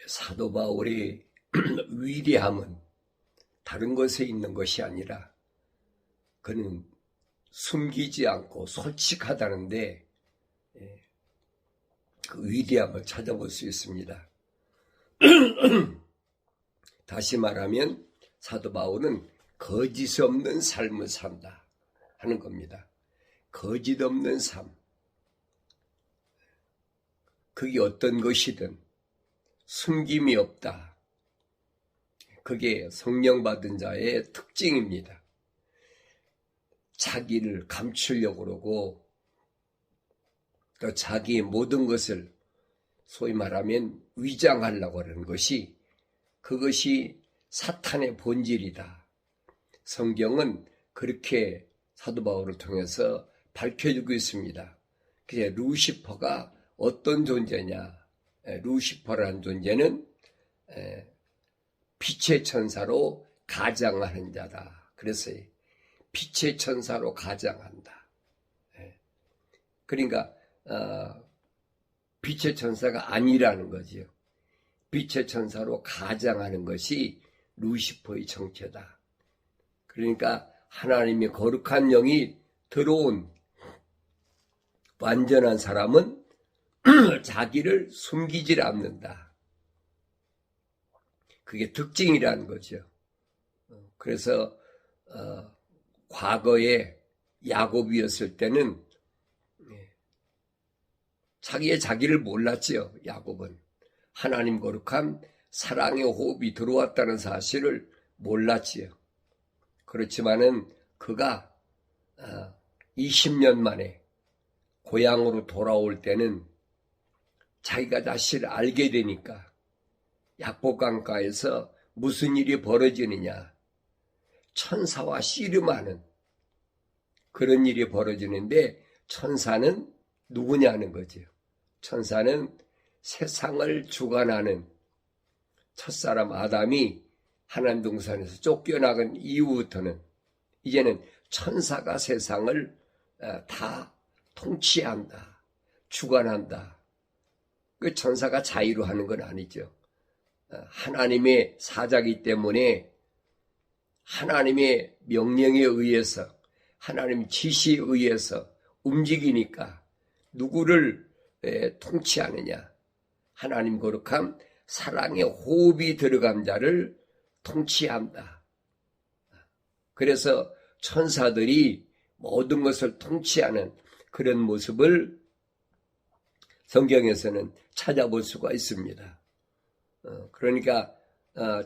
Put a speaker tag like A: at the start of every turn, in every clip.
A: 사도 바울의 위대함은 다른 것에 있는 것이 아니라 그는 숨기지 않고 솔직하다는데 그 위대함을 찾아볼 수 있습니다. 다시 말하면 사도 바울은 거짓 없는 삶을 산다 하는 겁니다. 거짓 없는 삶. 그게 어떤 것이든 숨김이 없다. 그게 성령 받은 자의 특징입니다. 자기를 감추려고 그러고 또 자기의 모든 것을 소위 말하면 위장하려고 하는 것이 그것이 사탄의 본질이다. 성경은 그렇게 사도 바울을 통해서 밝혀주고 있습니다. 그래서 루시퍼가 어떤 존재냐? 루시퍼라는 존재는 빛의 천사로 가장하는 자다. 그래서 빛의 천사로 가장한다. 그러니까 빛의 천사가 아니라는 거지요. 빛의 천사로 가장하는 것이 루시퍼의 정체다. 그러니까 하나님의 거룩한 영이 들어온 완전한 사람은 자기를 숨기질 않는다. 그게 특징이라는 거죠. 그래서 과거에 야곱이었을 때는 자기를 몰랐지요. 야곱은 하나님 거룩한 사랑의 호흡이 들어왔다는 사실을 몰랐지요. 그렇지만은 그가 20년 만에 고향으로 돌아올 때는 자기가 자신을 알게 되니까 약복강가에서 무슨 일이 벌어지느냐, 천사와 씨름하는 그런 일이 벌어지는데 천사는 누구냐는 거죠. 천사는 세상을 주관하는 첫사람 아담이 하나님 동산에서 쫓겨나간 이후부터는 이제는 천사가 세상을 다 통치한다, 주관한다. 그 천사가 자유로 하는 건 아니죠. 하나님의 사자이기 때문에 하나님의 명령에 의해서 하나님 지시에 의해서 움직이니까 누구를 통치하느냐? 하나님 거룩한 사랑의 호흡이 들어간 자를 통치한다. 그래서 천사들이 모든 것을 통치하는 그런 모습을 성경에서는 찾아볼 수가 있습니다. 그러니까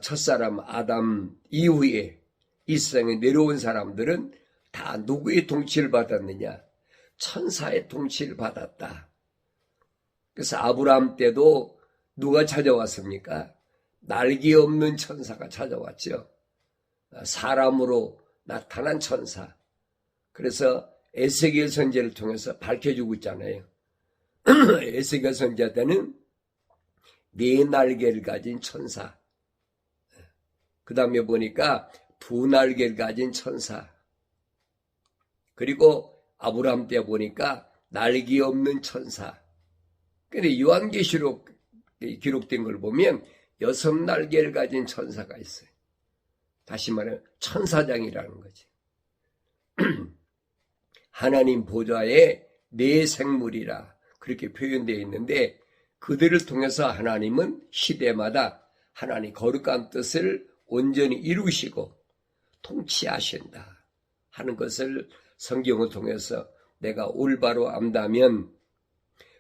A: 첫사람 아담 이후에 이 세상에 내려온 사람들은 다 누구의 통치를 받았느냐? 천사의 통치를 받았다. 그래서 아브라함 때도 누가 찾아왔습니까? 날개 없는 천사가 찾아왔죠. 사람으로 나타난 천사. 그래서 에스겔 선지자를 통해서 밝혀주고 있잖아요. 에스겔 선지자 때는 4날개를 가진 천사. 그 다음에 보니까 2날개를 가진 천사. 그리고 아브라함 때 보니까 날개 없는 천사. 근데 요한계시록 기록된 걸 보면 6날개를 가진 천사가 있어요. 다시 말하면 천사장이라는 거지. 하나님 보좌의 네 생물이라 그렇게 표현되어 있는데 그들을 통해서 하나님은 시대마다 하나님 거룩한 뜻을 온전히 이루시고 통치하신다 하는 것을 성경을 통해서 내가 올바로 안다면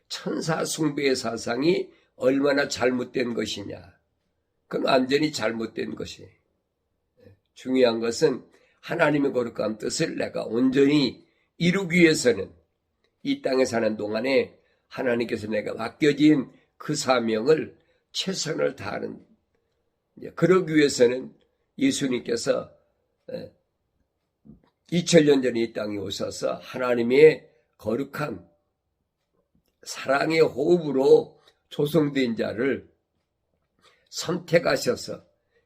A: 천사 숭배의 사상이 얼마나 잘못된 것이냐. 그건 완전히 잘못된 것이에요. 중요한 것은 하나님의 거룩한 뜻을 내가 온전히 이루기 위해서는 이 땅에 사는 동안에 하나님께서 내가 맡겨진 그 사명을 최선을 다하는, 그러기 위해서는 예수님께서 2000년 전에 이 땅에 오셔서 하나님의 거룩한 사랑의 호흡으로 조성된 자를 선택하셔서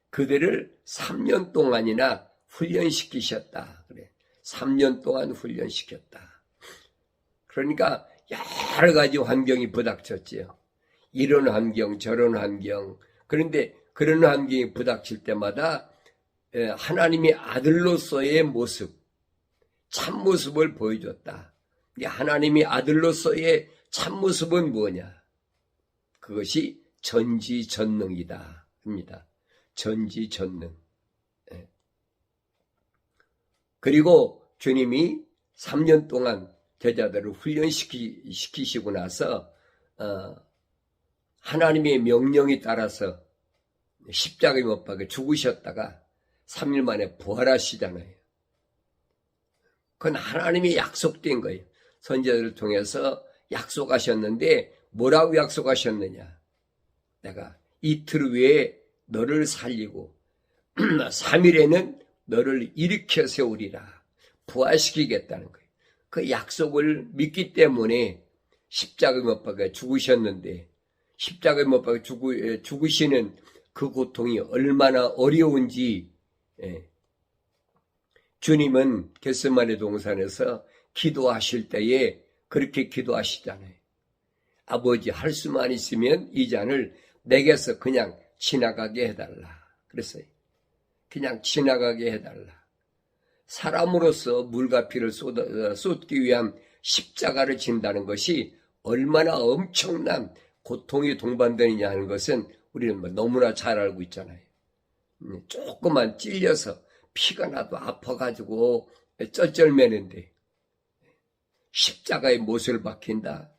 A: 그들을 3년 동안이나 훈련시키셨다. 그래. 3년 동안 훈련시켰다. 그러니까 여러 가지 환경이 부닥쳤지요. 이런 환경, 저런 환경, 그런데 그런 환경이 부닥칠 때마다 하나님의 아들로서의 모습, 참모습을 보여줬다. 하나님의 아들로서의 참모습은 뭐냐? 그것이 전지전능이다 합니다. 전지전능. 그리고 주님이 3년 동안 제자들을 훈련시키시고 나서 하나님의 명령에 따라서 십자가에 못 박혀 죽으셨다가 3일 만에 부활하시잖아요. 그건 하나님이 약속된 거예요. 선지자들을 통해서 약속하셨는데 뭐라고 약속하셨느냐? 내가 이틀 후에 너를 살리고 3일에는 너를 일으켜 세우리라. 부활시키겠다는 거예요. 그 약속을 믿기 때문에 십자가에 못 박혀 죽으셨는데 십자가에 못 박혀 죽으시는 그 고통이 얼마나 어려운지 주님은 겟세마네 동산에서 기도하실 때에 그렇게 기도하시잖아요. 아버지, 할 수만 있으면 이 잔을 내게서 그냥 지나가게 해달라. 그랬어요. 그냥 지나가게 해달라. 사람으로서 물과 피를 쏟기 위한 십자가를 진다는 것이 얼마나 엄청난 고통이 동반되느냐 하는 것은 우리는 너무나 잘 알고 있잖아요. 조금만 찔려서 피가 나도 아파가지고 쩔쩔매는데 십자가에 못을 박힌다.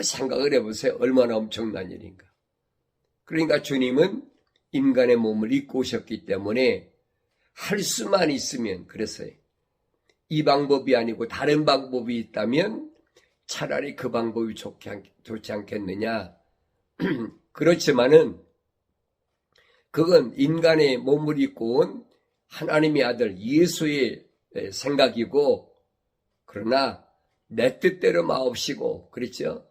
A: 생각을 해보세요. 얼마나 엄청난 일인가. 그러니까 주님은 인간의 몸을 입고 오셨기 때문에 할 수만 있으면, 그랬어요. 이 방법이 아니고 다른 방법이 있다면 차라리 그 방법이 좋지 않겠느냐. 그렇지만은 그건 인간의 몸을 입고 온 하나님의 아들 예수의 생각이고, 그러나 내 뜻대로 마옵시고, 그렇죠?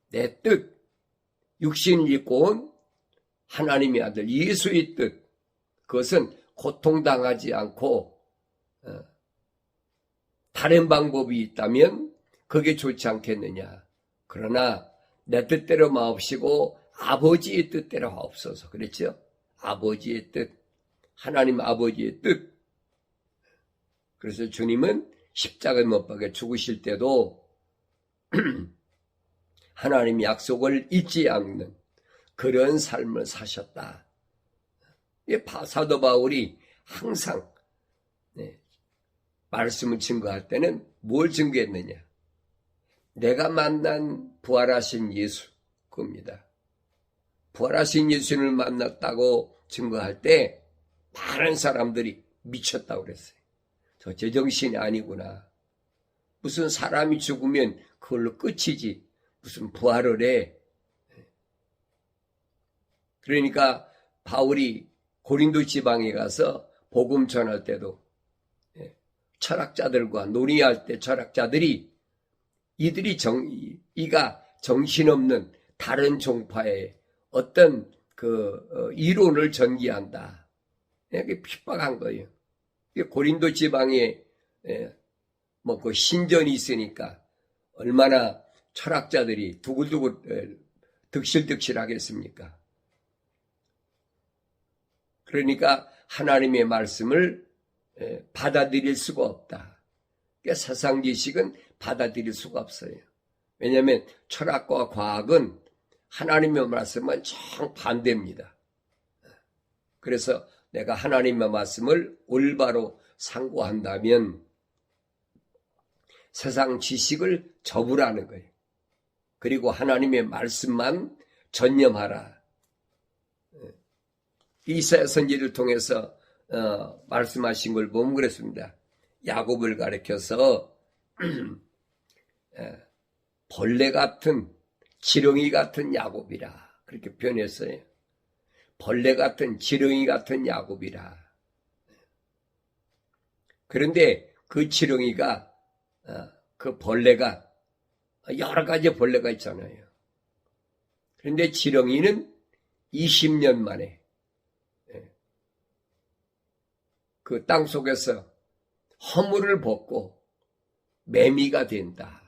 A: 내 뜻, 육신을 입고 온 하나님의 아들 예수의 뜻, 그것은 고통당하지 않고 다른 방법이 있다면 그게 좋지 않겠느냐. 그러나 내 뜻대로 마옵시고 아버지의 뜻대로 하옵소서. 그랬죠? 아버지의 뜻, 하나님 아버지의 뜻. 그래서 주님은 십자가에 못 박혀 죽으실 때도 하나님 약속을 잊지 않는 그런 삶을 사셨다. 사도 바울이 항상 말씀을 증거할 때는 뭘 증거했느냐? 내가 만난 부활하신 예수, 그겁니다. 부활하신 예수를 만났다고 증거할 때 많은 사람들이 미쳤다고 그랬어요. 저 제정신이 아니구나. 무슨 사람이 죽으면 그걸로 끝이지. 무슨 부활을 해. 그러니까 바울이 고린도 지방에 가서 복음 전할 때도 철학자들과 논의할 때 철학자들이 이가 정신없는 다른 종파의 어떤 이론을 전기한다. 이렇게 핍박한 거예요. 고린도 지방에 그 신전이 있으니까 얼마나 철학자들이 두글두글 득실득실 하겠습니까? 그러니까 하나님의 말씀을 받아들일 수가 없다. 그러니까 세상 지식은 받아들일 수가 없어요. 왜냐하면 철학과 과학은 하나님의 말씀은 정반대입니다. 그래서 내가 하나님의 말씀을 올바로 상고한다면 세상 지식을 접으라는 거예요. 그리고 하나님의 말씀만 전념하라. 이사야 선지를 통해서 말씀하신 걸 보면 그랬습니다. 야곱을 가리켜서 벌레 같은 지렁이 같은 야곱이라 그렇게 표현했어요. 벌레 같은 지렁이 같은 야곱이라. 그런데 그 지렁이가 그 벌레가 여러 가지 벌레가 있잖아요. 그런데 지렁이는 20년 만에 그 땅 속에서 허물을 벗고 매미가 된다.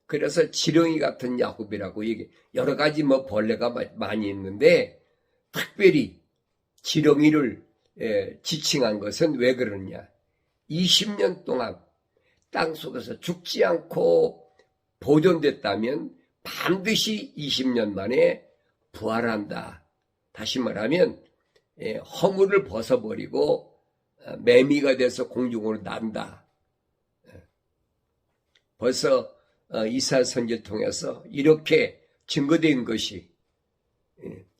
A: 그래서 지렁이 같은 야곱이라고 이게 여러 가지 벌레가 많이 있는데 특별히 지렁이를 지칭한 것은 왜 그러냐? 20년 동안 땅속에서 죽지 않고 보존됐다면 반드시 20년 만에 부활한다. 다시 말하면 허물을 벗어버리고 매미가 돼서 공중으로 난다. 벌써 이사야 선지를 통해서 이렇게 증거된 것이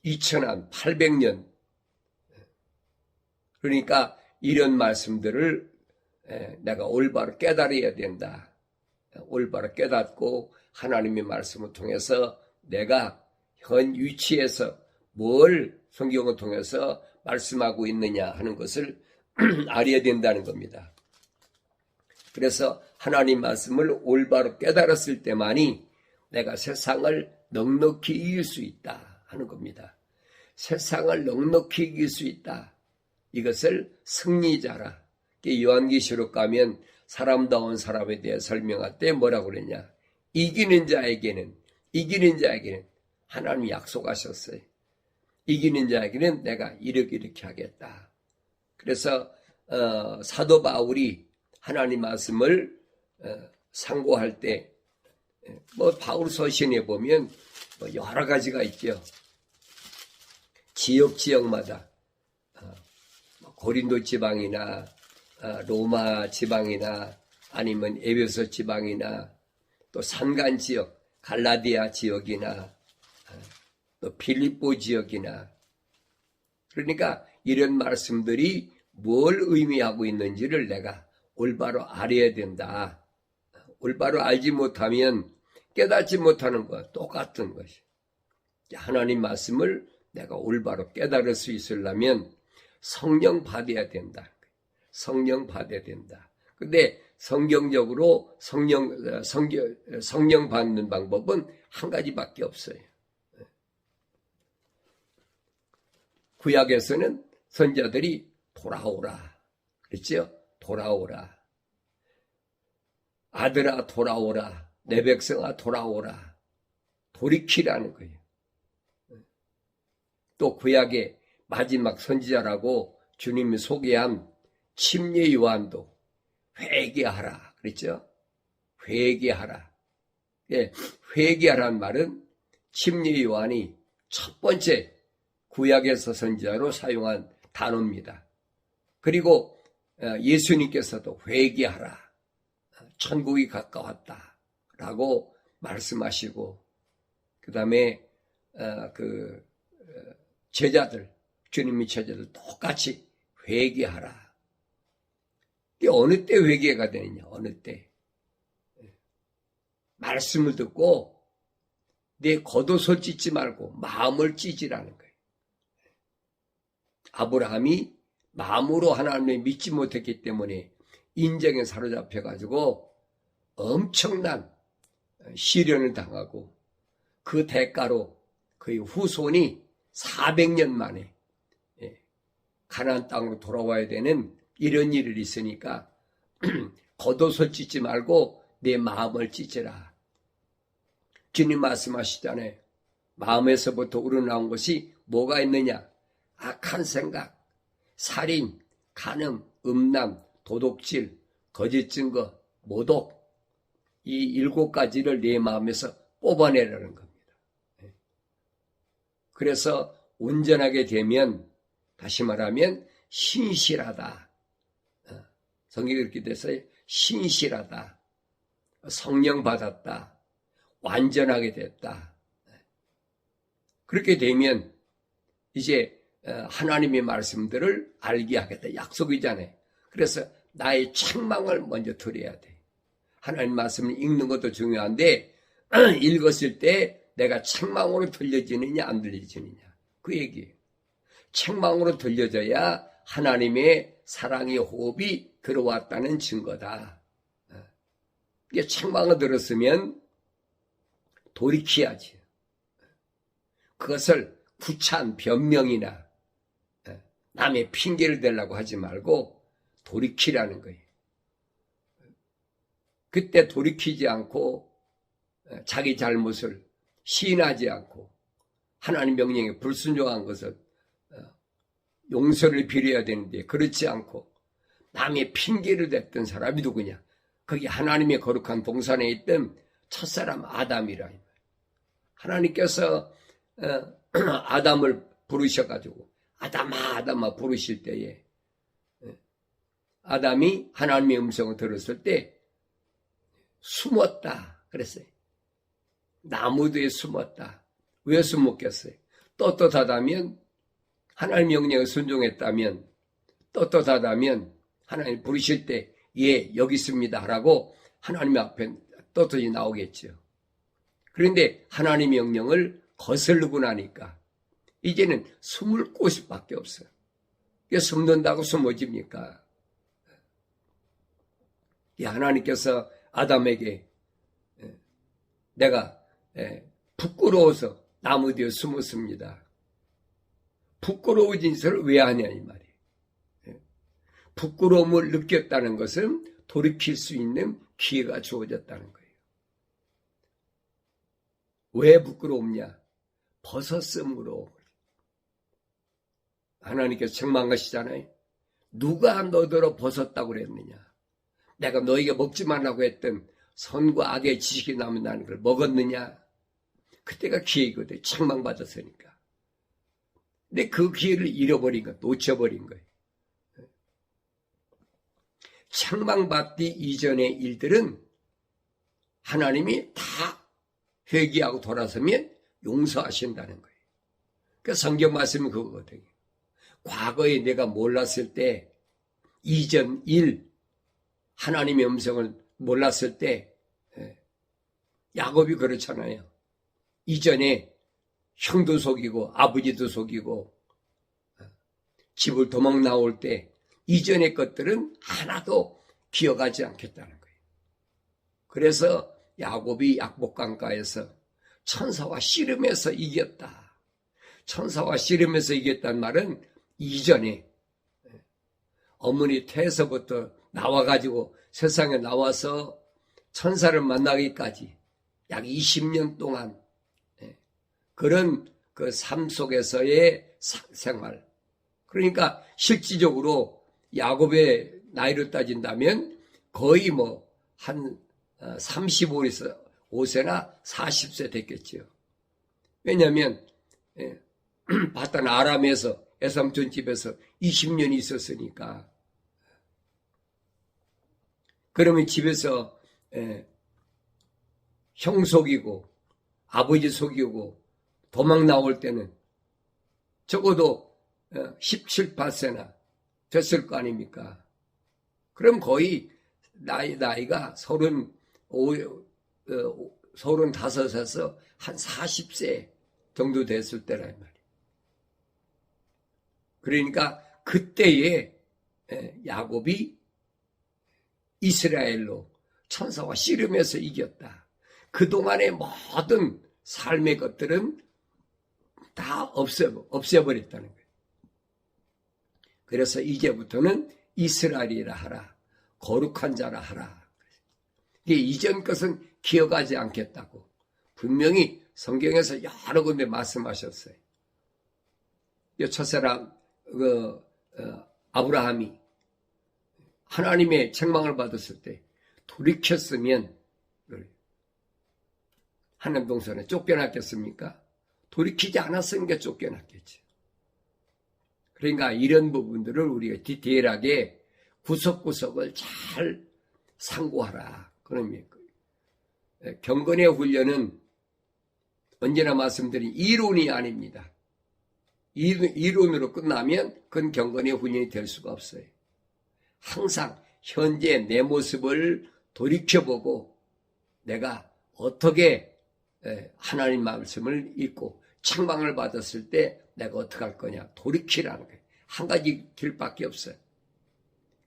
A: 2800년. 그러니까 이런 말씀들을 내가 올바로 깨달아야 된다. 올바로 깨닫고 하나님의 말씀을 통해서 내가 현 위치에서 뭘 성경을 통해서 말씀하고 있느냐 하는 것을 알아야 된다는 겁니다. 그래서 하나님 말씀을 올바로 깨달았을 때만이 내가 세상을 넉넉히 이길 수 있다 하는 겁니다. 세상을 넉넉히 이길 수 있다. 이것을 승리자라. 요한계시록 가면 사람다운 사람에 대해 설명할 때 뭐라고 그랬냐? 이기는 자에게는 하나님이 약속하셨어요. 이기는 자에게는 내가 이렇게 하겠다. 그래서 사도 바울이 하나님 말씀을 상고할 때 바울 서신에 보면 여러 가지가 있죠. 지역마다 고린도 지방이나 로마 지방이나 아니면 에베소 지방이나 또 산간 지역, 갈라디아 지역이나 또 빌립보 지역이나 그러니까 이런 말씀들이 뭘 의미하고 있는지를 내가 올바로 알아야 된다. 올바로 알지 못하면 깨닫지 못하는 것과 똑같은 것이. 하나님 말씀을 내가 올바로 깨달을 수 있으려면 성령 받아야 된다. 성령 받아야 된다. 근데 성경적으로 성령 받는 방법은 한 가지밖에 없어요. 구약에서는 선자들이 돌아오라. 그랬죠? 돌아오라. 아들아 돌아오라. 내 백성아 돌아오라. 돌이키라는 거예요. 또 구약의 마지막 선지자라고 주님이 소개한 침례 요한도 회개하라. 그랬죠? 회개하라. 예, 회개하라는 말은 침례 요한이 첫 번째 구약에서 선지자로 사용한 단어입니다. 그리고 예수님께서도 회개하라. 천국이 가까웠다. 라고 말씀하시고 그 다음에 제자들, 주님의 제자들 똑같이 회개하라. 어느 때 회개가 되느냐? 어느 때? 말씀을 듣고 내 겉옷을 찢지 말고 마음을 찢으라는 거예요. 아브라함이 마음으로 하나님을 믿지 못했기 때문에 인정에 사로잡혀가지고 엄청난 시련을 당하고 그 대가로 그의 후손이 400년 만에 가나안 땅으로 돌아와야 되는 이런 일이 있으니까 겉옷을 찢지 말고 내 마음을 찢으라. 주님 말씀하시잖아요. 마음에서부터 우러나온 것이 뭐가 있느냐? 악한 생각, 살인, 간음, 음란, 도둑질, 거짓 증거, 모독 이 7가지를 내 마음에서 뽑아내라는 겁니다. 그래서 온전하게 되면 다시 말하면 신실하다. 성경이 그렇게 돼서 신실하다. 성령 받았다. 완전하게 됐다. 그렇게 되면 이제 하나님의 말씀들을 알게 하겠다. 약속이잖아요. 그래서 나의 책망을 먼저 들어야 돼. 하나님 말씀을 읽는 것도 중요한데 읽었을 때 내가 책망으로 들려지느냐 안 들려지느냐. 그 얘기예요. 책망으로 들려져야 하나님의 사랑의 호흡이 들어왔다는 증거다. 이게 책망을 들었으면 돌이켜야지. 그것을 구차한 변명이나 남의 핑계를 대려고 하지 말고 돌이키라는 거예요. 그때 돌이키지 않고 자기 잘못을 시인하지 않고 하나님 명령에 불순종한 것을 용서를 빌어야 되는데 그렇지 않고 남의 핑계를 댔던 사람이 누구냐? 거기 하나님의 거룩한 동산에 있던 첫사람 아담이라. 하나님께서 아담을 부르셔가지고 아담아 아담아 부르실 때에 아담이 하나님의 음성을 들었을 때 숨었다 그랬어요. 나무 뒤에 숨었다. 왜 숨었겠어요? 떳떳하다면 하나님 명령에 순종했다면 떳떳하다면 하나님 부르실 때 예 여기 있습니다 라고 하나님 앞에 떳떳이 나오겠죠. 그런데 하나님 명령을 거스르고 나니까 이제는 숨을 곳밖에 없어요. 숨는다고 숨어집니까? 하나님께서 아담에게 내가 부끄러워서 나무 뒤에 숨었습니다. 부끄러워진 짓을 왜 하냐 이 말이에요. 부끄러움을 느꼈다는 것은 돌이킬 수 있는 기회가 주어졌다는 거예요. 왜 부끄러움냐? 벗었으므로. 하나님께서 책망하시잖아요. 누가 너더러 벗었다고 그랬느냐? 내가 너에게 먹지 말라고 했던 선과 악의 지식이 남는다는 걸 먹었느냐? 그때가 기회거든. 책망받았으니까. 근데 그 기회를 잃어버린 거, 놓쳐버린 거예요. 책망받기 이전의 일들은 하나님이 다 회개하고 돌아서면 용서하신다는 거예요. 그 성경 말씀은 그거거든요. 과거에 내가 몰랐을 때, 이전 일, 하나님의 음성을 몰랐을 때, 야곱이 그렇잖아요. 이전에 형도 속이고 아버지도 속이고 집을 도망 나올 때 이전의 것들은 하나도 기억하지 않겠다는 거예요. 그래서 야곱이 약복강가에서 천사와 씨름해서 이겼다. 천사와 씨름해서 이겼다는 말은 이전에 어머니 태에서부터 나와가지고 세상에 나와서 천사를 만나기까지 약 20년 동안 그런 그 삶 속에서의 생활. 그러니까 실질적으로 야곱의 나이로 따진다면 거의 한 35세나 40세 됐겠죠. 왜냐하면 바단 아람에서 애삼촌 집에서 20년 있었으니까. 그러면 집에서 형 속이고 아버지 속이고 도망 나올 때는 적어도 17, 18세나 됐을 거 아닙니까? 그럼 거의 나이가 35에서 한 40세 정도 됐을 때란 말이에요. 그러니까 그때에 야곱이 이스라엘로 천사와 씨름해서 이겼다. 그동안의 모든 삶의 것들은 다 없애버렸다는 거예요. 그래서 이제부터는 이스라엘이라 하라. 거룩한 자라 하라. 이게 이전 것은 기억하지 않겠다고 분명히 성경에서 여러 군데 말씀하셨어요. 첫사람 아브라함이 하나님의 책망을 받았을 때 돌이켰으면 하나님 동산에 쫓겨났겠습니까? 돌이키지 않았으니까 쫓겨났겠지. 그러니까 이런 부분들을 우리가 디테일하게 구석구석을 잘 상고하라. 그런 경건의 훈련은 언제나 말씀드린 이론이 아닙니다. 이론으로 끝나면 그건 경건의 훈련이 될 수가 없어요. 항상 현재 내 모습을 돌이켜보고 내가 어떻게 하나님 말씀을 읽고 책망을 받았을 때 내가 어떻게 할 거냐. 돌이키라는 거예요. 한 가지 길밖에 없어요.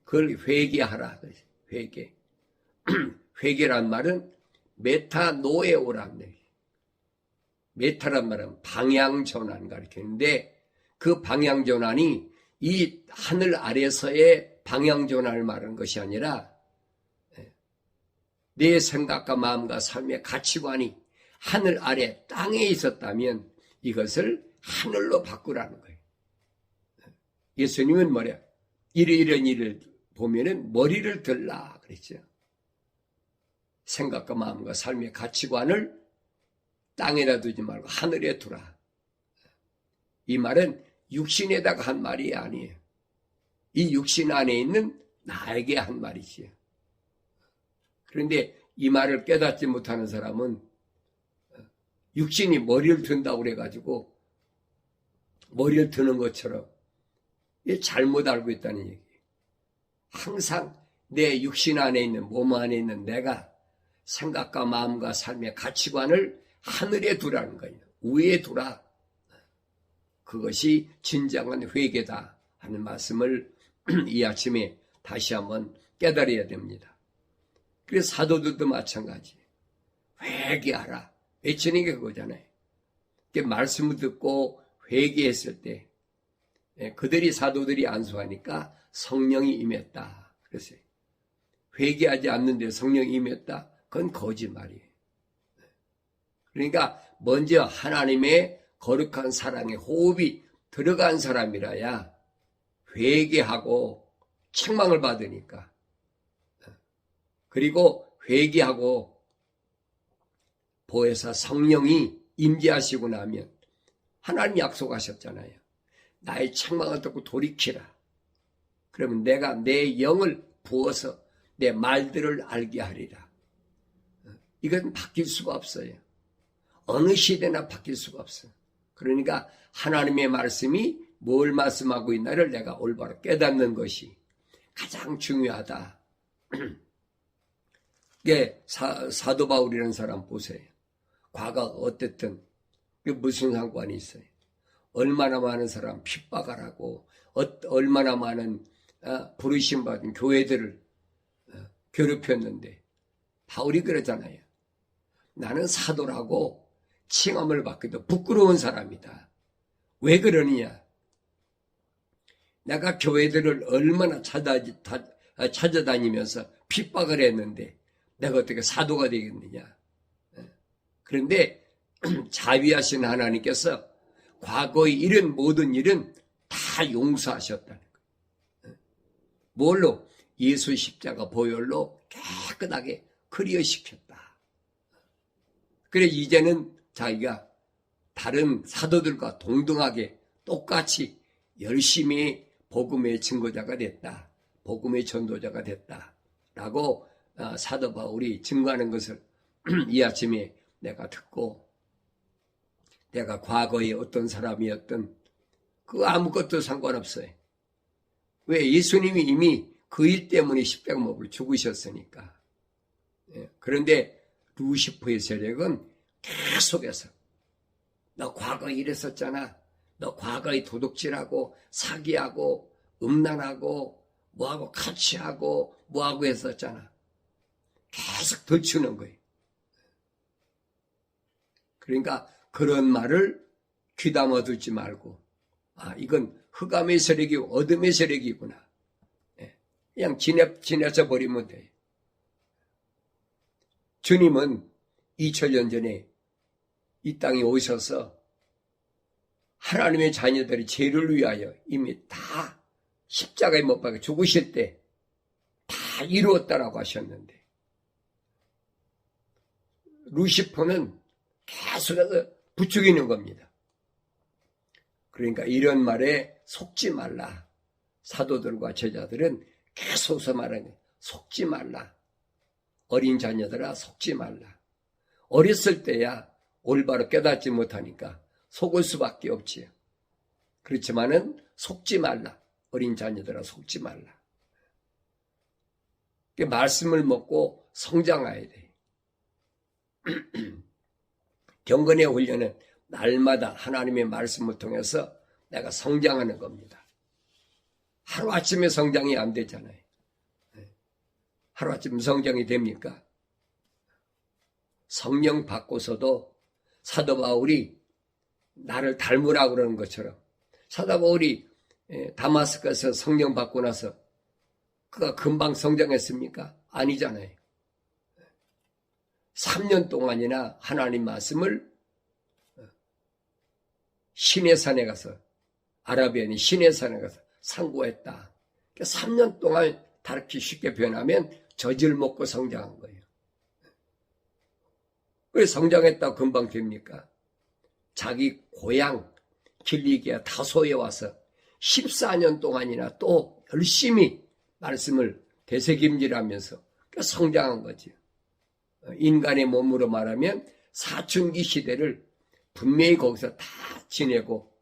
A: 그걸 회개하라. 회개. 회개란 말은 메타노에오란 얘기예요. 메타란 말은 방향전환 가리키는데 그 방향전환이 이 하늘 아래서의 방향전환을 말하는 것이 아니라 내 생각과 마음과 삶의 가치관이 하늘 아래 땅에 있었다면 이것을 하늘로 바꾸라는 거예요. 예수님은 뭐냐? 이런 일을 보면은 머리를 들라 그랬죠. 생각과 마음과 삶의 가치관을 땅에다 두지 말고 하늘에 두라. 이 말은 육신에다가 한 말이 아니에요. 이 육신 안에 있는 나에게 한 말이지요. 그런데 이 말을 깨닫지 못하는 사람은 육신이 머리를 든다고 그래가지고 머리를 드는 것처럼 잘못 알고 있다는 얘기예요. 항상 내 육신 안에 있는 몸 안에 있는 내가 생각과 마음과 삶의 가치관을 하늘에 두라는 거예요. 위에 두라. 그것이 진정한 회개다 하는 말씀을 이 아침에 다시 한번 깨달아야 됩니다. 그래서 사도들도 마찬가지예요. 회개하라. 외치는 게 그거잖아요. 말씀을 듣고 회개했을 때 그들이 사도들이 안수하니까 성령이 임했다. 그랬어요. 회개하지 않는데 성령이 임했다. 그건 거짓말이에요. 그러니까 먼저 하나님의 거룩한 사랑의 호흡이 들어간 사람이라야 회개하고 책망을 받으니까, 그리고 회개하고 보혜사 성령이 임재하시고 나면 하나님 약속하셨잖아요. 나의 책망을 듣고 돌이키라. 그러면 내가 내 영을 부어서 내 말들을 알게 하리라. 이건 바뀔 수가 없어요. 어느 시대나 바뀔 수가 없어요. 그러니까 하나님의 말씀이 뭘 말씀하고 있나를 내가 올바로 깨닫는 것이 가장 중요하다. 이게 사도 바울이라는 사람 보세요. 과거가 어땠든 무슨 상관이 있어요. 얼마나 많은 사람 핍박을 하고 얼마나 많은 부르심 받은 교회들을 괴롭혔는데 바울이 그러잖아요. 나는 사도라고 칭함을 받기도 부끄러운 사람이다. 왜 그러느냐? 내가 교회들을 얼마나 찾아다니면서 핍박을 했는데 내가 어떻게 사도가 되겠느냐? 그런데 자비하신 하나님께서 과거에 이런 모든 일은 다 용서하셨다는 거예요. 뭘로? 예수 십자가 보혈로 깨끗하게 클리어시켰다. 그래 이제는 자기가 다른 사도들과 동등하게 똑같이 열심히 복음의 증거자가 됐다. 복음의 전도자가 됐다. 라고 사도 바울이 증거하는 것을 이 아침에 내가 듣고, 내가 과거에 어떤 사람이었든 그 아무것도 상관없어요. 왜? 예수님이 이미 그 일 때문에 십자가 못으로 죽으셨으니까. 그런데 루시퍼의 세력은 계속해서 너 과거에 이랬었잖아. 너 과거에 도둑질하고 사기하고 음란하고 뭐하고 같이하고 뭐하고 했었잖아. 계속 덜추는 거예요. 그러니까 그런 말을 귀담아 두지 말고, 이건 흑암의 세력이고 어둠의 세력이구나. 그냥 지나쳐 버리면 돼요. 주님은 2000년 전에 이 땅에 오셔서 하나님의 자녀들이 죄를 위하여 이미 다 십자가에 못 박혀 죽으실 때 다 이루었다라고 하셨는데, 루시퍼는 계속해서 부추기는 겁니다. 그러니까 이런 말에 속지 말라. 사도들과 제자들은 계속해서 말하는 속지 말라. 어린 자녀들아 속지 말라. 어렸을 때야 올바로 깨닫지 못하니까 속을 수밖에 없지요. 그렇지만은 속지 말라. 어린 자녀들아 속지 말라. 말씀을 먹고 성장해야 돼. 경건의 훈련은 날마다 하나님의 말씀을 통해서 내가 성장하는 겁니다. 하루아침에 성장이 안 되잖아요. 하루아침 성장이 됩니까? 성령 받고서도 사도 바울이 나를 닮으라고 그러는 것처럼, 사도 바울이 다마스커스에서 성령 받고 나서 그가 금방 성장했습니까? 아니잖아요. 3년 동안이나 하나님 말씀을 시내산에 가서, 아라비아인 시내산에 가서 상고했다. 3년 동안 다르게 쉽게 표현하면 젖을 먹고 성장한 거예요. 왜 성장했다고 금방 됩니까? 자기 고향 길리기아 다소에 와서 14년 동안이나 또 열심히 말씀을 되새김질하면서 성장한 거죠. 인간의 몸으로 말하면 사춘기 시대를 분명히 거기서 다 지내고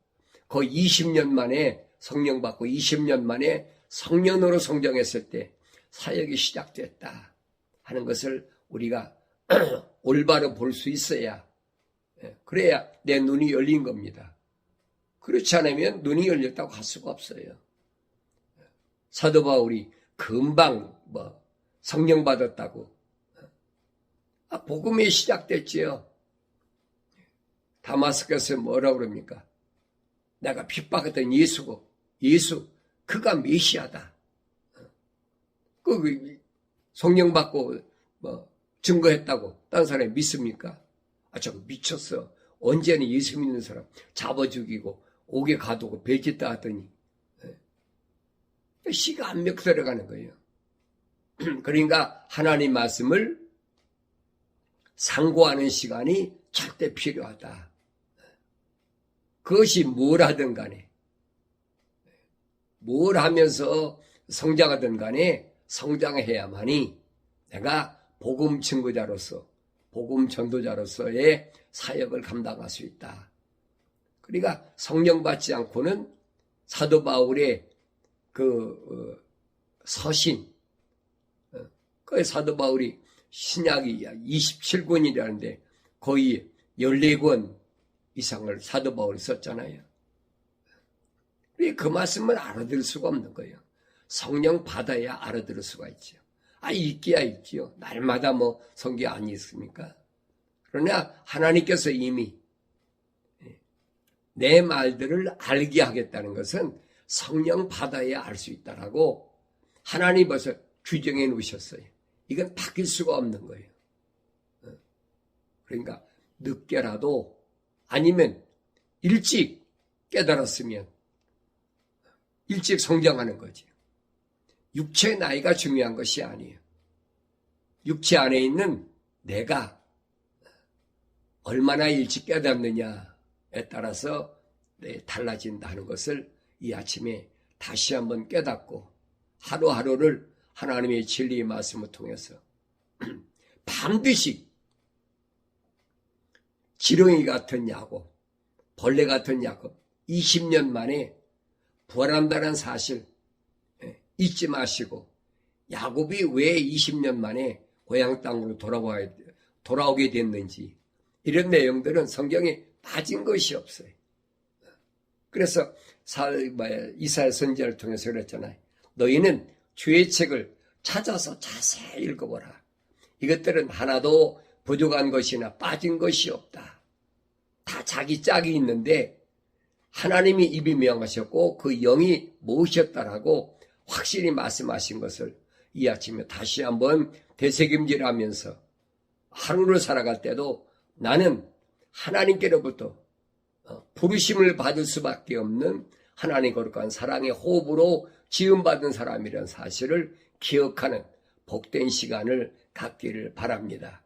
A: 거의 20년 만에 성령 받고 20년 만에 성년으로 성장했을 때 사역이 시작됐다 하는 것을 우리가 올바로 볼 수 있어야, 그래야 내 눈이 열린 겁니다. 그렇지 않으면 눈이 열렸다고 할 수가 없어요. 사도 바울이 금방 성령 받았다고, 복음이 시작됐지요. 다마스커스에 뭐라고 그럽니까? 내가 핍박했던 예수 그가 메시아다. 그 성령 받고 증거했다고 다른 사람이 믿습니까? 저거 미쳤어. 언제는 예수 믿는 사람 잡아 죽이고 옥에 가두고 배짓다 하더니 시가 안 멱들어가는 거예요. 그러니까 하나님 말씀을 상고하는 시간이 절대 필요하다. 그것이 뭘 하든 간에, 뭘 하면서 성장하든 간에 성장해야만이 내가 복음 증거자로서, 복음 전도자로서의 사역을 감당할 수 있다. 그러니까 성령 받지 않고는 사도 바울의 그 서신, 그 사도 바울이 신약이 27권이라는데 거의 14권 이상을 사도 바울이 썼잖아요. 그 말씀을 알아들을 수가 없는 거예요. 성령 받아야 알아들을 수가 있죠. 있기야 있지요. 날마다 성경 안 있습니까? 그러나 하나님께서 이미 내 말들을 알게 하겠다는 것은 성령 받아야 알 수 있다라고 하나님 벌써 규정해 놓으셨어요. 이건 바뀔 수가 없는 거예요. 그러니까 늦게라도 아니면 일찍 깨달았으면 일찍 성장하는 거지. 육체의 나이가 중요한 것이 아니에요. 육체 안에 있는 내가 얼마나 일찍 깨닫느냐에 따라서 달라진다는 것을 이 아침에 다시 한번 깨닫고 하루하루를 하나님의 진리의 말씀을 통해서 반드시 지렁이 같은 야곱, 벌레 같은 야곱 20년 만에 부활한다는 사실 잊지 마시고 야곱이 왜 20년 만에 고향 땅으로 돌아오게 됐는지 이런 내용들은 성경에 빠진 것이 없어요. 그래서 이사야 선지자를 통해서 그랬잖아요. 너희는 주의 책을 찾아서 자세히 읽어보라. 이것들은 하나도 부족한 것이나 빠진 것이 없다. 다 자기 짝이 있는데 하나님이 입이 명하셨고 그 영이 모으셨다라고 확실히 말씀하신 것을 이 아침에 다시 한번 되새김질하면서 하루를 살아갈 때도 나는 하나님께로부터 부르심을 받을 수밖에 없는 하나님 거룩한 사랑의 호흡으로 지음받은 사람이라는 사실을 기억하는 복된 시간을 갖기를 바랍니다.